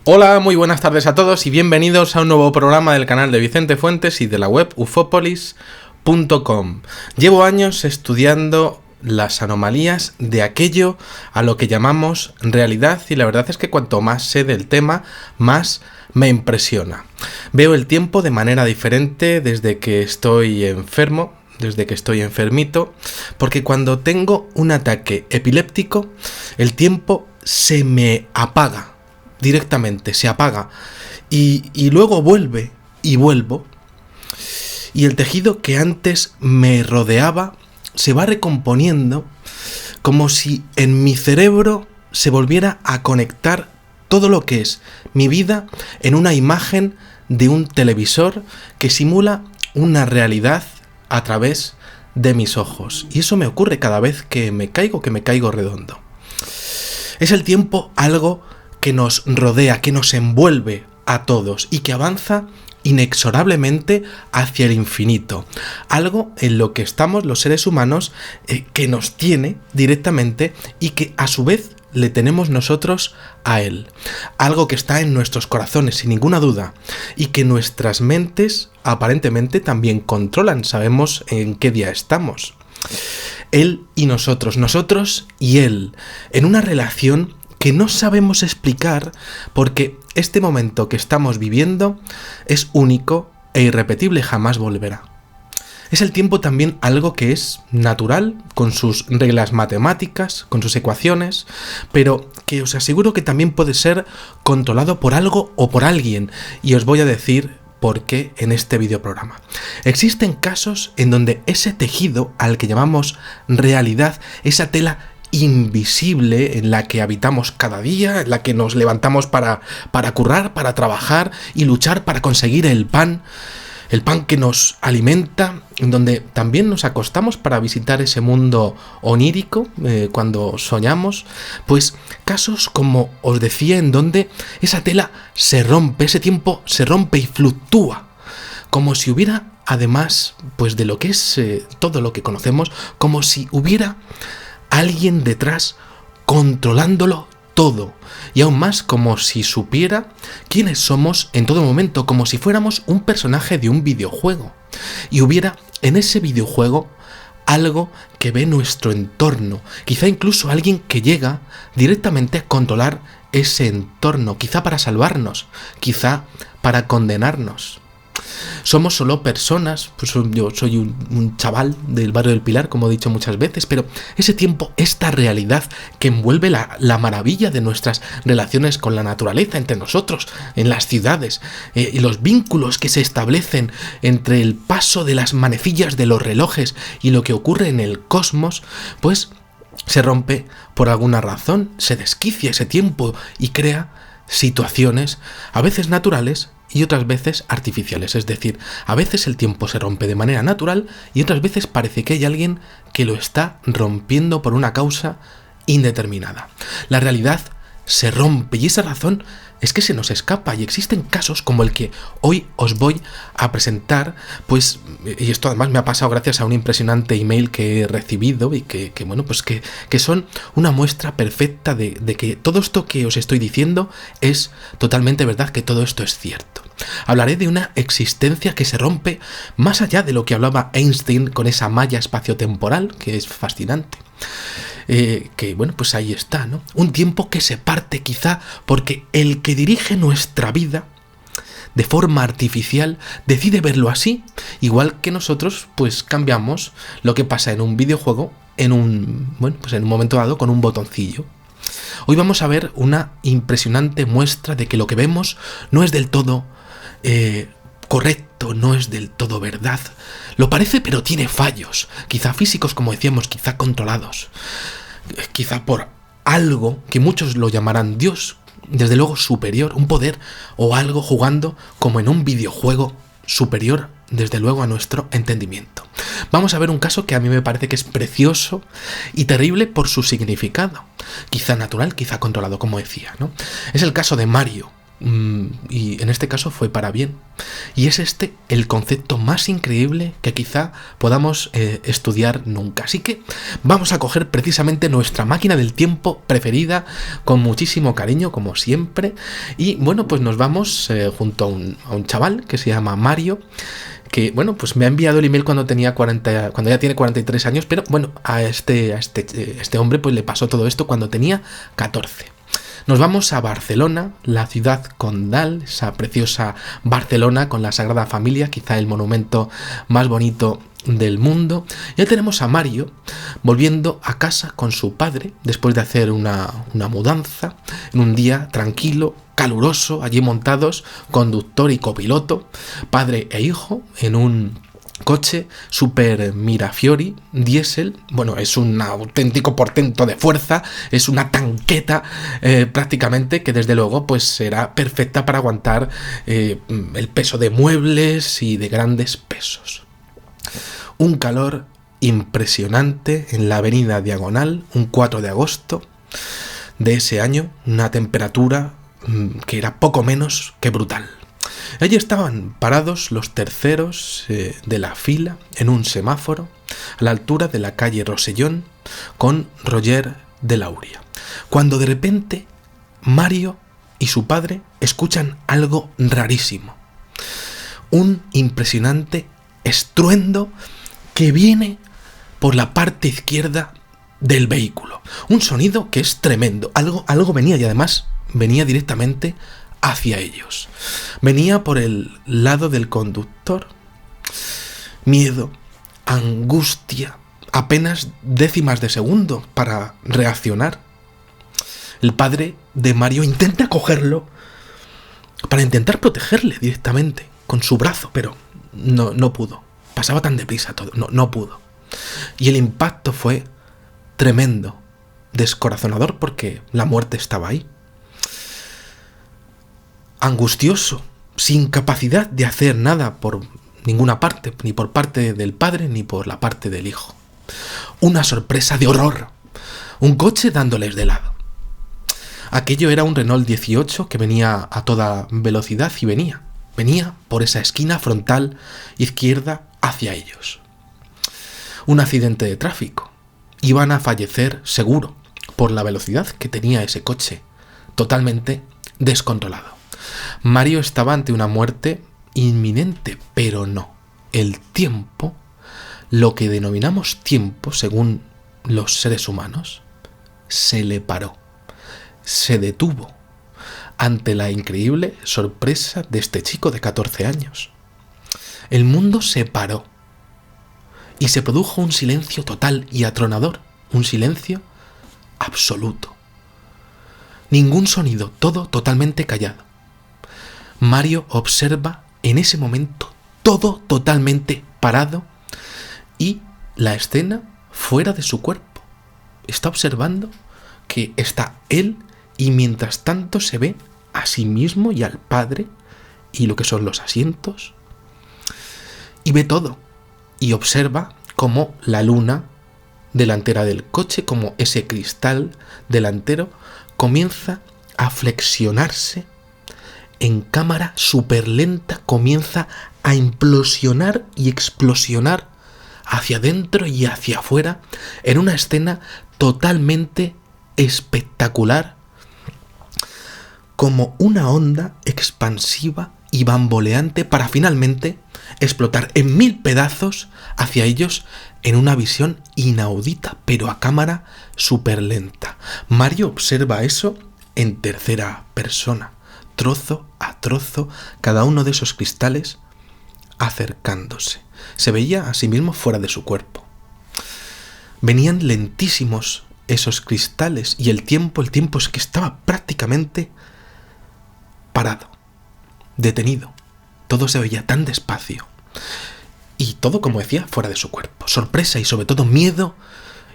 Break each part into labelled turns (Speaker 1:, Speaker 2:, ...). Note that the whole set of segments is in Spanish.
Speaker 1: Hola, muy buenas tardes a todos y bienvenidos a un nuevo programa del canal de Vicente Fuentes y de la web ufopolis.com. Llevo años estudiando las anomalías de aquello a lo que llamamos realidad y la verdad es que cuanto más sé del tema, más me impresiona. Veo el tiempo de manera diferente desde que estoy enfermo, desde que estoy enfermito, porque cuando tengo un ataque epiléptico, el tiempo se me apaga. Directamente, se apaga y luego vuelve y vuelvo y el tejido que antes me rodeaba se va recomponiendo como si en mi cerebro se volviera a conectar todo lo que es mi vida en una imagen de un televisor que simula una realidad a través de mis ojos, y eso me ocurre cada vez que me caigo redondo. Es el tiempo algo que nos rodea, que nos envuelve a todos y que avanza inexorablemente hacia el infinito. Algo en lo que estamos los seres humanos que nos tiene directamente y que a su vez le tenemos nosotros a él. Algo que está en nuestros corazones sin ninguna duda y que nuestras mentes aparentemente también controlan. Sabemos en qué día estamos. Él y nosotros y él, en una relación que no sabemos explicar porque este momento que estamos viviendo es único e irrepetible, jamás volverá. Es el tiempo también algo que es natural, con sus reglas matemáticas, con sus ecuaciones, pero que os aseguro que también puede ser controlado por algo o por alguien, y os voy a decir por qué en este videoprograma. Existen casos en donde ese tejido al que llamamos realidad, esa tela invisible en la que habitamos cada día, en la que nos levantamos para currar, para trabajar y luchar para conseguir el pan que nos alimenta, en donde también nos acostamos para visitar ese mundo onírico cuando soñamos, pues casos como os decía en donde esa tela se rompe, ese tiempo se rompe y fluctúa, como si hubiera, además pues de lo que es todo lo que conocemos, como si hubiera alguien detrás controlándolo todo, y aún más como si supiera quiénes somos en todo momento, como si fuéramos un personaje de un videojuego y hubiera en ese videojuego algo que ve nuestro entorno, quizá incluso alguien que llega directamente a controlar ese entorno, quizá para salvarnos, quizá para condenarnos. Somos solo personas, pues yo soy un chaval del barrio del Pilar, como he dicho muchas veces, pero ese tiempo, esta realidad que envuelve la maravilla de nuestras relaciones con la naturaleza, entre nosotros, en las ciudades, y los vínculos que se establecen entre el paso de las manecillas de los relojes y lo que ocurre en el cosmos, pues se rompe por alguna razón, se desquicia ese tiempo y crea situaciones a veces naturales y otras veces artificiales, es decir, a veces el tiempo se rompe de manera natural y otras veces parece que hay alguien que lo está rompiendo por una causa indeterminada. La realidad se rompe y esa razón es que se nos escapa, y existen casos como el que hoy os voy a presentar, pues, y esto además me ha pasado gracias a un impresionante email que he recibido y que son una muestra perfecta de que todo esto que os estoy diciendo es totalmente verdad, que todo esto es cierto. Hablaré de una existencia que se rompe más allá de lo que hablaba Einstein con esa malla espaciotemporal, que es fascinante. Pues ahí está, ¿no? Un tiempo que se parte quizá porque el que dirige nuestra vida de forma artificial decide verlo así, igual que nosotros pues cambiamos lo que pasa en un videojuego en un momento dado con un botoncillo. Hoy vamos a ver una impresionante muestra de que lo que vemos no es del todo correcto, no es del todo verdad. Lo parece, pero tiene fallos, quizá físicos, como decíamos, quizá controlados, quizá por algo que muchos lo llamarán Dios, desde luego superior, un poder o algo jugando como en un videojuego superior, desde luego, a nuestro entendimiento. Vamos a ver un caso que a mí me parece que es precioso y terrible por su significado, quizá natural, quizá controlado, como decía, ¿no? Es el caso de Mario. y en este caso fue para bien. Y es este el concepto más increíble que quizá podamos estudiar nunca. Así que vamos a coger precisamente nuestra máquina del tiempo preferida con muchísimo cariño, como siempre. Y bueno, pues nos vamos junto a un chaval que se llama Mario, que bueno, pues me ha enviado el email cuando ya tiene 43 años, pero bueno, a este hombre pues le pasó todo esto cuando tenía 14. Nos vamos a Barcelona, la ciudad condal, esa preciosa Barcelona con la Sagrada Familia, quizá el monumento más bonito del mundo. Ya tenemos a Mario volviendo a casa con su padre después de hacer una mudanza en un día tranquilo, caluroso, allí montados, conductor y copiloto, padre e hijo, en un coche Super Mirafiori diésel. Bueno, es un auténtico portento de fuerza, es una tanqueta prácticamente, que desde luego pues será perfecta para aguantar el peso de muebles y de grandes pesos. Un calor impresionante en la avenida Diagonal, un 4 de agosto de ese año, una temperatura que era poco menos que brutal. Allí estaban parados los terceros de la fila en un semáforo a la altura de la calle Rosellón con Roger de Lauria, cuando de repente Mario y su padre escuchan algo rarísimo. Un impresionante estruendo que viene por la parte izquierda del vehículo. Un sonido que es tremendo. Algo venía, y además venía directamente hacia ellos. Venía por el lado del conductor. Miedo, angustia, apenas décimas de segundo para reaccionar. El padre de Mario intenta cogerlo para intentar protegerle directamente con su brazo, pero no pudo. Pasaba tan deprisa todo, no pudo. Y el impacto fue tremendo, descorazonador, porque la muerte estaba ahí. Angustioso, sin capacidad de hacer nada por ninguna parte, ni por parte del padre ni por la parte del hijo. Una sorpresa de horror, un coche dándoles de lado. Aquello era un Renault 18 que venía a toda velocidad y venía por esa esquina frontal izquierda hacia ellos. Un accidente de tráfico. Iban a fallecer seguro por la velocidad que tenía ese coche, totalmente descontrolado. Mario estaba ante una muerte inminente, pero no. El tiempo, lo que denominamos tiempo según los seres humanos, se le paró, se detuvo ante la increíble sorpresa de este chico de 14 años. El mundo se paró y se produjo un silencio total y atronador, un silencio absoluto. Ningún sonido, todo totalmente callado. Mario observa en ese momento todo totalmente parado y la escena fuera de su cuerpo. Está observando que está él y mientras tanto se ve a sí mismo y al padre y lo que son los asientos y ve todo y observa cómo la luna delantera del coche, como ese cristal delantero comienza a flexionarse en cámara súper lenta, comienza a implosionar y explosionar hacia adentro y hacia afuera en una escena totalmente espectacular, como una onda expansiva y bamboleante para finalmente explotar en 1000 pedazos hacia ellos en una visión inaudita, pero a cámara súper lenta. Mario observa eso en tercera persona, trozo a trozo, cada uno de esos cristales acercándose. Se veía a sí mismo fuera de su cuerpo. Venían lentísimos esos cristales y el tiempo es que estaba prácticamente parado, detenido. Todo se veía tan despacio. Y todo, como decía, fuera de su cuerpo. Sorpresa y sobre todo miedo.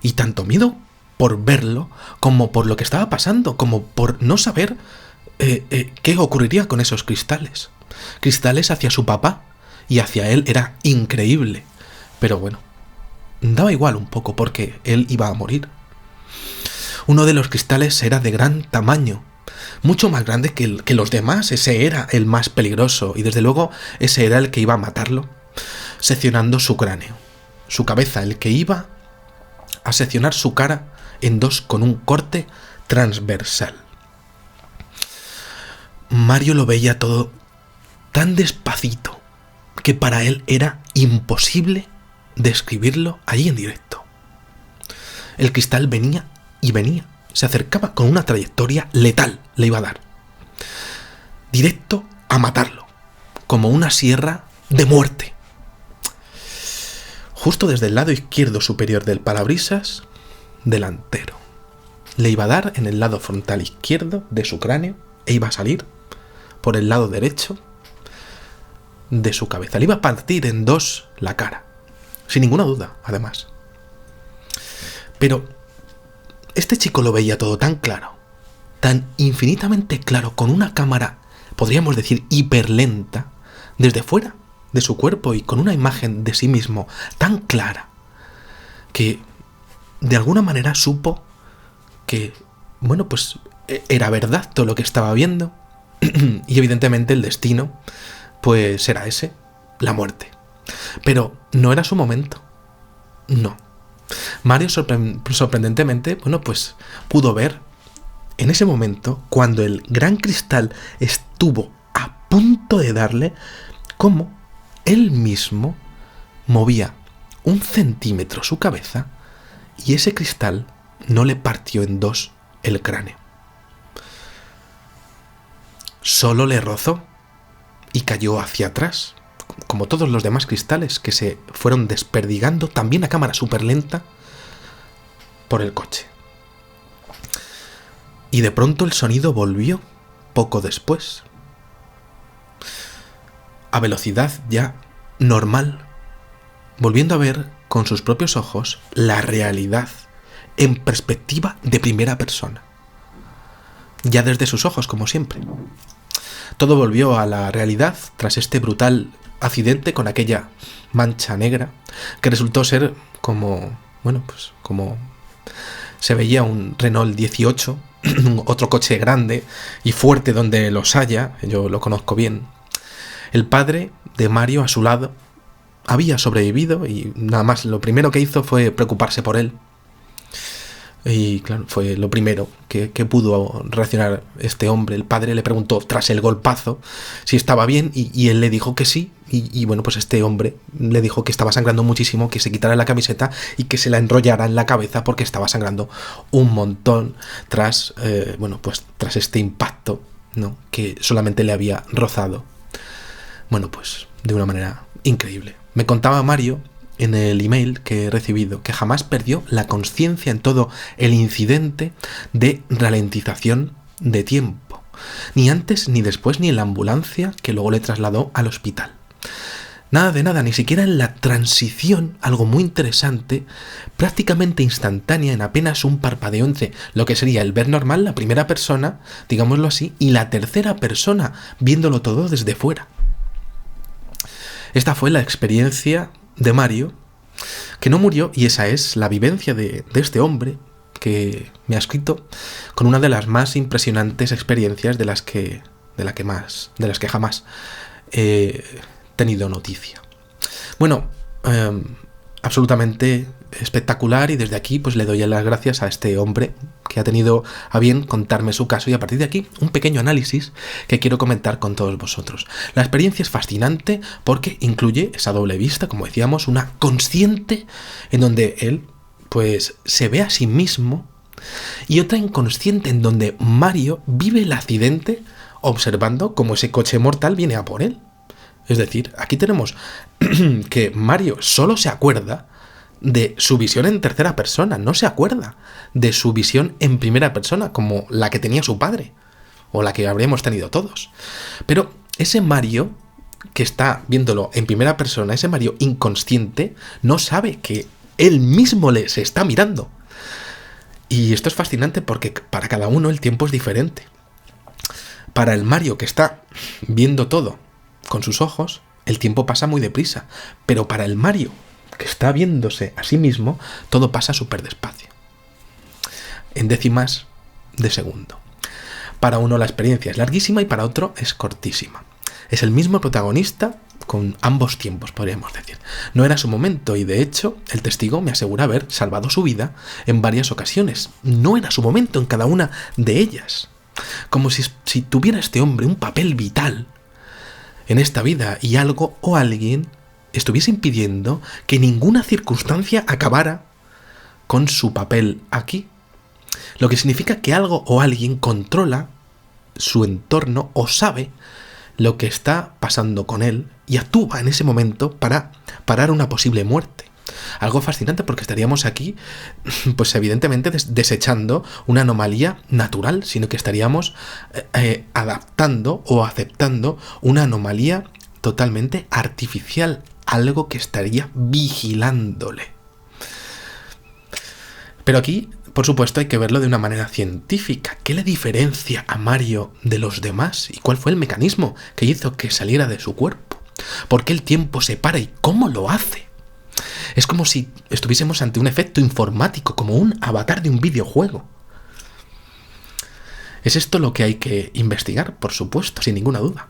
Speaker 1: Y tanto miedo por verlo como por lo que estaba pasando, como por no saber qué ocurriría con esos cristales. Cristales hacia su papá y hacia él era increíble. Pero bueno, daba igual un poco porque él iba a morir. Uno de los cristales era de gran tamaño, mucho más grande que los demás. Ese era el más peligroso y desde luego ese era el que iba a matarlo, seccionando su cráneo, su cabeza, el que iba a seccionar su cara en dos con un corte transversal. Mario lo veía todo tan despacito que para él era imposible describirlo allí en directo. El cristal venía y venía, se acercaba con una trayectoria letal, le iba a dar. Directo a matarlo, como una sierra de muerte. Justo desde el lado izquierdo superior del parabrisas delantero. Le iba a dar en el lado frontal izquierdo de su cráneo e iba a salir por el lado derecho de su cabeza. Le iba a partir en dos la cara, sin ninguna duda, además. Pero este chico lo veía todo tan claro, tan infinitamente claro, con una cámara, podríamos decir, hiperlenta, desde fuera de su cuerpo y con una imagen de sí mismo tan clara, que de alguna manera supo que, bueno, pues era verdad todo lo que estaba viendo y evidentemente el destino, pues era ese, la muerte. Pero no era su momento, no. Mario sorprendentemente, bueno, pues pudo ver en ese momento, cuando el gran cristal estuvo a punto de darle, cómo él mismo movía 1 centímetro su cabeza y ese cristal no le partió en dos el cráneo. Solo le rozó y cayó hacia atrás, como todos los demás cristales que se fueron desperdigando también a cámara súper lenta por el coche. Y de pronto el sonido volvió poco después, a velocidad ya normal, volviendo a ver con sus propios ojos la realidad en perspectiva de primera persona. Ya desde sus ojos, como siempre. Todo volvió a la realidad tras este brutal accidente con aquella mancha negra que resultó ser como, bueno, pues como se veía un Renault 18, otro coche grande y fuerte donde los haya, yo lo conozco bien. El padre de Mario a su lado había sobrevivido y nada más lo primero que hizo fue preocuparse por él. Y claro, fue lo primero que pudo reaccionar este hombre. El padre le preguntó tras el golpazo si estaba bien y él le dijo que sí. Y bueno, pues este hombre le dijo que estaba sangrando muchísimo, que se quitara la camiseta y que se la enrollara en la cabeza porque estaba sangrando un montón tras, bueno, pues tras este impacto, ¿no?, que solamente le había rozado. Bueno, pues de una manera increíble. Me contaba Mario en el email que he recibido que jamás perdió la conciencia en todo el incidente de ralentización de tiempo, ni antes ni después ni en la ambulancia que luego le trasladó al hospital. Nada de nada, ni siquiera en la transición, algo muy interesante, prácticamente instantánea, en apenas un parpadeo entre lo que sería el ver normal, la primera persona, digámoslo así, y la tercera persona, viéndolo todo desde fuera. Esta fue la experiencia de Mario, que no murió, y esa es la vivencia de este hombre que me ha escrito con una de las más impresionantes experiencias de las que jamás he tenido noticia. Bueno, absolutamente espectacular, y desde aquí pues le doy las gracias a este hombre que ha tenido a bien contarme su caso, y a partir de aquí un pequeño análisis que quiero comentar con todos vosotros. La experiencia es fascinante porque incluye esa doble vista, como decíamos, una consciente en donde él pues se ve a sí mismo, y otra inconsciente en donde Mario vive el accidente observando cómo ese coche mortal viene a por él. Es decir, aquí tenemos que Mario solo se acuerda de su visión en tercera persona, no se acuerda de su visión en primera persona, como la que tenía su padre, o la que habríamos tenido todos. Pero ese Mario que está viéndolo en primera persona, ese Mario inconsciente, no sabe que él mismo se está mirando. Y esto es fascinante porque para cada uno el tiempo es diferente. Para el Mario que está viendo todo con sus ojos, el tiempo pasa muy deprisa, pero para el Mario que está viéndose a sí mismo, todo pasa súper despacio, en décimas de segundo. Para uno la experiencia es larguísima y para otro es cortísima. Es el mismo protagonista con ambos tiempos, podríamos decir. No era su momento y, de hecho, el testigo me asegura haber salvado su vida en varias ocasiones. No era su momento en cada una de ellas. Como si tuviera este hombre un papel vital en esta vida y algo o alguien estuviese impidiendo que ninguna circunstancia acabara con su papel aquí. Lo que significa que algo o alguien controla su entorno o sabe lo que está pasando con él y actúa en ese momento para parar una posible muerte. Algo fascinante, porque estaríamos aquí, pues evidentemente desechando una anomalía natural, sino que estaríamos adaptando o aceptando una anomalía totalmente artificial, algo que estaría vigilándole. Pero aquí, por supuesto, hay que verlo de una manera científica. ¿Qué le diferencia a Mario de los demás? ¿Y cuál fue el mecanismo que hizo que saliera de su cuerpo? ¿Por qué el tiempo se para y cómo lo hace? Es como si estuviésemos ante un efecto informático, como un avatar de un videojuego. ¿Es esto lo que hay que investigar? Por supuesto, sin ninguna duda.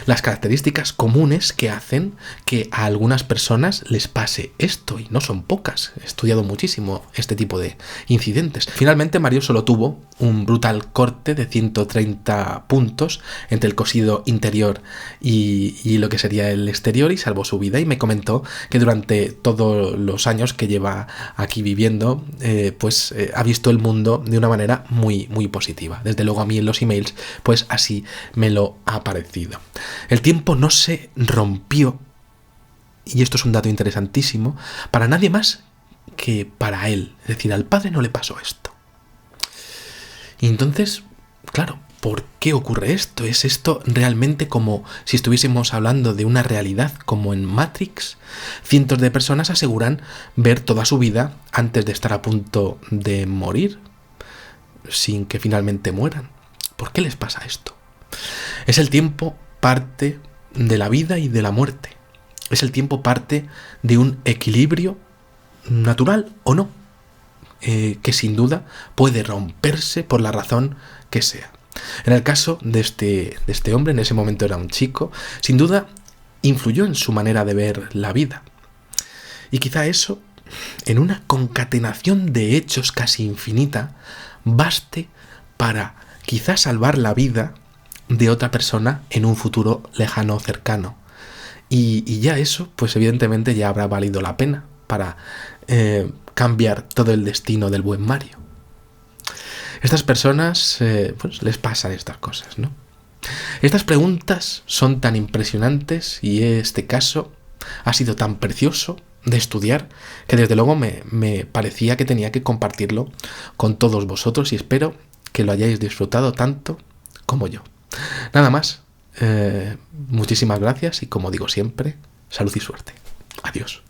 Speaker 1: Las características comunes que hacen que a algunas personas les pase esto, y no son pocas. He estudiado muchísimo este tipo de incidentes. Finalmente, Mario solo tuvo un brutal corte de 130 puntos entre el cosido interior y lo que sería el exterior, y salvó su vida, y me comentó que durante todos los años que lleva aquí viviendo, ha visto el mundo de una manera muy, muy positiva. Desde luego, a mí en los emails, pues así me lo ha parecido. El tiempo no se rompió, y esto es un dato interesantísimo, para nadie más que para él. Es decir, al padre no le pasó esto. Y entonces, claro, ¿por qué ocurre esto? ¿Es esto realmente como si estuviésemos hablando de una realidad como en Matrix? Cientos de personas aseguran ver toda su vida antes de estar a punto de morir, sin que finalmente mueran. ¿Por qué les pasa esto? Es el tiempo parte de la vida y de la muerte. Es el tiempo parte de un equilibrio natural o no, que sin duda puede romperse por la razón que sea. En el caso de este hombre, en ese momento era un chico, sin duda influyó en su manera de ver la vida. Y quizá eso, en una concatenación de hechos casi infinita, baste para quizá salvar la vida de otra persona en un futuro lejano o cercano. Y ya eso, pues evidentemente ya habrá valido la pena para cambiar todo el destino del buen Mario. Estas personas, pues les pasan estas cosas, ¿no? Estas preguntas son tan impresionantes y este caso ha sido tan precioso de estudiar que desde luego me parecía que tenía que compartirlo con todos vosotros, y espero que lo hayáis disfrutado tanto como yo. Nada más, muchísimas gracias y, como digo siempre, salud y suerte. Adiós.